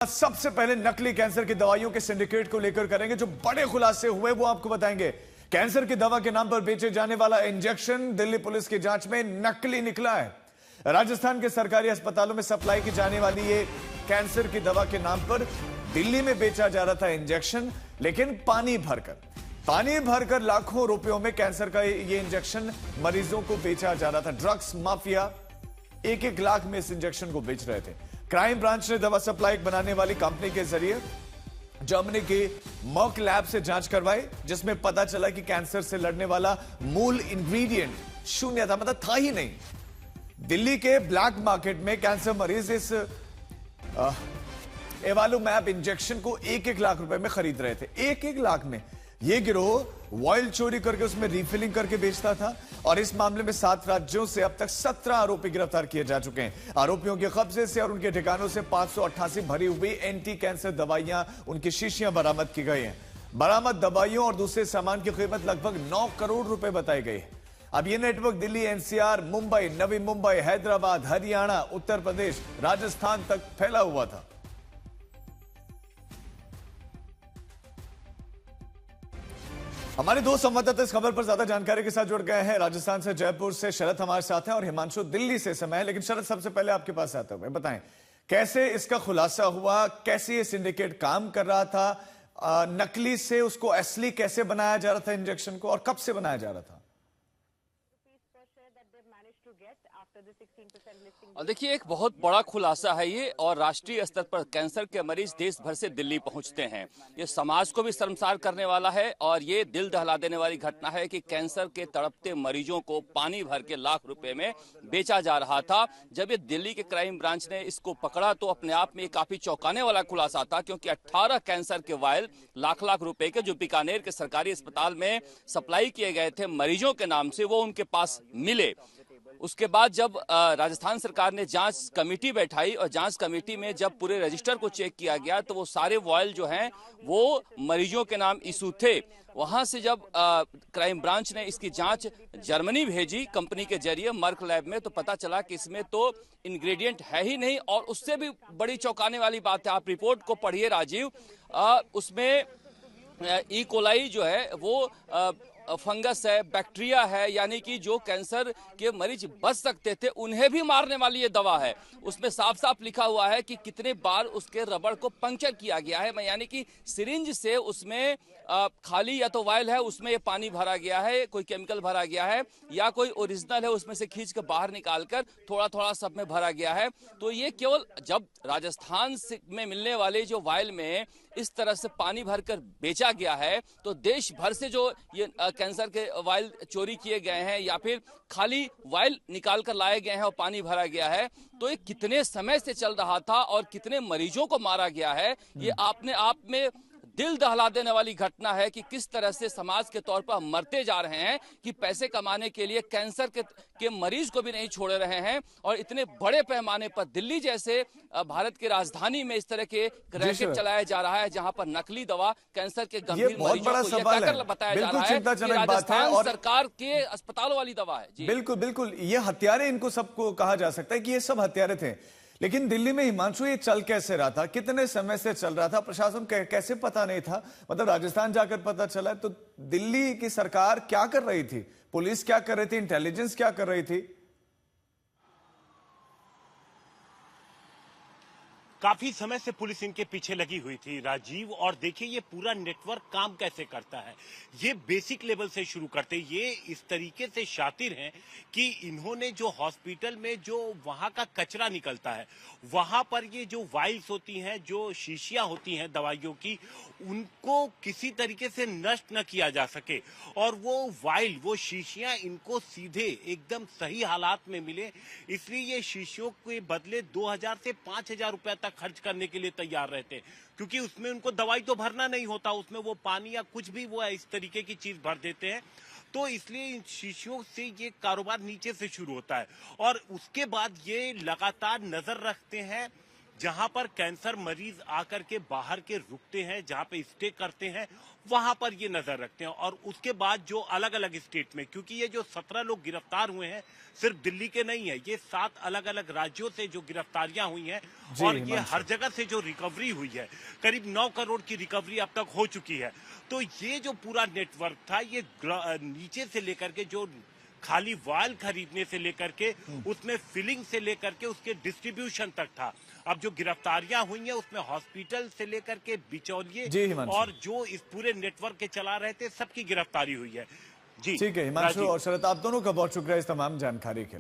सबसे पहले नकली कैंसर की दवाइयों के सिंडिकेट को लेकर करेंगे। जो बड़े खुलासे हुए वो आपको बताएंगे। कैंसर की दवा के नाम पर बेचे जाने वाला इंजेक्शन दिल्ली पुलिस की जांच में नकली निकला है। राजस्थान के सरकारी अस्पतालों में सप्लाई की जाने वाली ये कैंसर की दवा के नाम पर दिल्ली में बेचा जा रहा था इंजेक्शन, लेकिन पानी भरकर लाखों रुपयों में कैंसर का ये इंजेक्शन मरीजों को बेचा जा रहा था। ड्रग्स माफिया 1-1 लाख में इस इंजेक्शन को बेच रहे थे। क्राइम ब्रांच ने दवा सप्लाई बनाने वाली कंपनी के जरिए जर्मनी के मर्क लैब से जांच करवाई, जिसमें पता चला कि कैंसर से लड़ने वाला मूल इंग्रेडिएंट शून्य था, मतलब था ही नहीं। दिल्ली के ब्लैक मार्केट में कैंसर मरीज इस एवालुमैब इंजेक्शन को 1-1 लाख रुपए में खरीद रहे थे। 1-1 लाख में यह गिरोह वॉयल चोरी करके उसमें रिफिलिंग करके बेचता था और इस मामले में 7 राज्यों से अब तक 17 आरोपी गिरफ्तार किए जा चुके हैं। आरोपियों के कब्जे से और उनके ठिकानों से 588 भरी हुई एंटी कैंसर दवाइयां, उनकी शीशियां बरामद की गई हैं। बरामद दवाइयों और दूसरे सामान की कीमत लगभग 9 करोड़ रुपए बताई गई है। अब यह नेटवर्क दिल्ली, एनसीआर, मुंबई, नवी मुंबई, हैदराबाद, हरियाणा, उत्तर प्रदेश, राजस्थान तक फैला हुआ था। हमारे दो संवाददाता इस खबर पर ज्यादा जानकारी के साथ जुड़ गए हैं। राजस्थान से, जयपुर से शरद हमारे साथ हैं और हिमांशु दिल्ली से समय। लेकिन शरद, सबसे पहले आपके पास आते हुए बताएं, कैसे इसका खुलासा हुआ, कैसे ये सिंडिकेट काम कर रहा था, नकली से उसको असली कैसे बनाया जा रहा था इंजेक्शन को, और कब से बनाया जा रहा था? और देखिए, एक बहुत बड़ा खुलासा है ये, और राष्ट्रीय स्तर पर कैंसर के मरीज देश भर से दिल्ली पहुंचते हैं। ये समाज को भी शर्मसार करने वाला है और ये दिल दहला देने वाली घटना है कि कैंसर के तड़पते मरीजों को पानी भर के लाख रुपए में बेचा जा रहा था। जब ये दिल्ली के क्राइम ब्रांच ने इसको पकड़ा तो अपने आप में काफी चौंकाने वाला खुलासा था, क्योंकि 18 कैंसर के वायल लाख रुपए के जो बीकानेर के सरकारी अस्पताल में सप्लाई किए गए थे मरीजों के नाम से, वो उनके पास मिले। उसके बाद जब राजस्थान सरकार ने जांच कमेटी बैठाई और जांच कमेटी में जब पूरे रजिस्टर को चेक किया गया तो वो सारे वॉयल जो हैं वो मरीजों के नाम इशू थे। वहां से जब क्राइम ब्रांच ने इसकी जांच जर्मनी भेजी कंपनी के जरिए मर्क लैब में, तो पता चला कि इसमें तो इंग्रेडिएंट है ही नहीं। और उससे भी बड़ी चौंकाने वाली बात है, आप रिपोर्ट को पढ़िए राजीव, उसमें ई कोलाई जो है वो फंगस है, बैक्टीरिया है, यानी कि जो कैंसर के मरीज बच सकते थे उन्हें भी मारने वाली ये दवा है। उसमें साफ साफ लिखा हुआ है कि कितने बार उसके रबड़ को पंक्चर किया गया है, यानी कि सिरिंज से उसमें खाली या तो वायल है उसमें ये पानी भरा गया है, कोई केमिकल भरा गया है, या कोई ओरिजिनल है उसमें से खींच कर बाहर निकालकर थोड़ा थोड़ा सब में भरा गया है। तो ये केवल जब राजस्थान में मिलने वाले जो वायल में इस तरह से पानी भरकर बेचा गया है, तो देश भर से जो ये कैंसर के वायल चोरी किए गए हैं या फिर खाली वायल निकाल कर लाए गए हैं और पानी भरा गया है, तो ये कितने समय से चल रहा था और कितने मरीजों को मारा गया है, ये अपने आप में दिल दहला देने वाली घटना है कि किस तरह से समाज के तौर पर मरते जा रहे हैं कि पैसे कमाने के लिए कैंसर के मरीज को भी नहीं छोड़ रहे हैं। और इतने बड़े पैमाने पर दिल्ली जैसे भारत की राजधानी में इस तरह के रैकेट चलाया जा रहा है, जहां पर नकली दवा कैंसर के गंभीर मरीजों को यह बताया जा रहा है कि राजस्थान सरकार के अस्पतालों वाली दवा है। बिल्कुल बिल्कुल, ये हत्यारे, इनको सबको कहा जा सकता है कि ये सब हत्यारे थे। लेकिन दिल्ली में हिमांशु ये चल कैसे रहा था, कितने समय से चल रहा था, प्रशासन कैसे पता नहीं था? मतलब राजस्थान जाकर पता चला, तो दिल्ली की सरकार क्या कर रही थी, पुलिस क्या कर रही थी, इंटेलिजेंस क्या कर रही थी? काफी समय से पुलिस इनके पीछे लगी हुई थी राजीव। और देखिए ये पूरा नेटवर्क काम कैसे करता है। ये बेसिक लेवल से शुरू करते, ये इस तरीके से शातिर हैं कि इन्होंने जो हॉस्पिटल में जो वहां का कचरा निकलता है, वहां पर ये जो वाइल्स होती हैं, जो शीशियां होती हैं दवाइयों की, उनको किसी तरीके से नष्ट न किया जा सके और वो वाइल, वो शीशियां इनको सीधे एकदम सही हालात में मिले, इसलिए ये शीशियों के बदले 2000 से 5000 रुपए तक खर्च करने के लिए तैयार रहते हैं, क्योंकि उसमें उनको दवाई तो भरना नहीं होता, उसमें वो पानी या कुछ भी वो इस तरीके की चीज भर देते हैं। तो इसलिए इन शीशियों से ये कारोबार नीचे से शुरू होता है और उसके बाद ये लगातार नजर रखते हैं जहां पर कैंसर मरीज आकर के बाहर के रुकते हैं, जहां पे स्टे करते हैं, वहां पर ये नजर रखते हैं। और उसके बाद जो अलग अलग स्टेट में, क्योंकि ये जो 17 लोग गिरफ्तार हुए हैं सिर्फ दिल्ली के नहीं है, ये 7 अलग अलग राज्यों से जो गिरफ्तारियां हुई हैं और ये हर जगह से जो रिकवरी हुई है, करीब 9 करोड़ की रिकवरी अब तक हो चुकी है। तो ये जो पूरा नेटवर्क था, ये नीचे से लेकर के जो खाली वायल खरीदने से लेकर के उसमें फिलिंग से लेकर के उसके डिस्ट्रीब्यूशन तक था। अब जो गिरफ्तारियां हुई हैं उसमें हॉस्पिटल से लेकर के बिचौलिए और जो इस पूरे नेटवर्क के चला रहे थे सबकी गिरफ्तारी हुई है। जी ठीक है हिमांशु और शरद, आप दोनों का बहुत शुक्रिया इस तमाम जानकारी के लिए।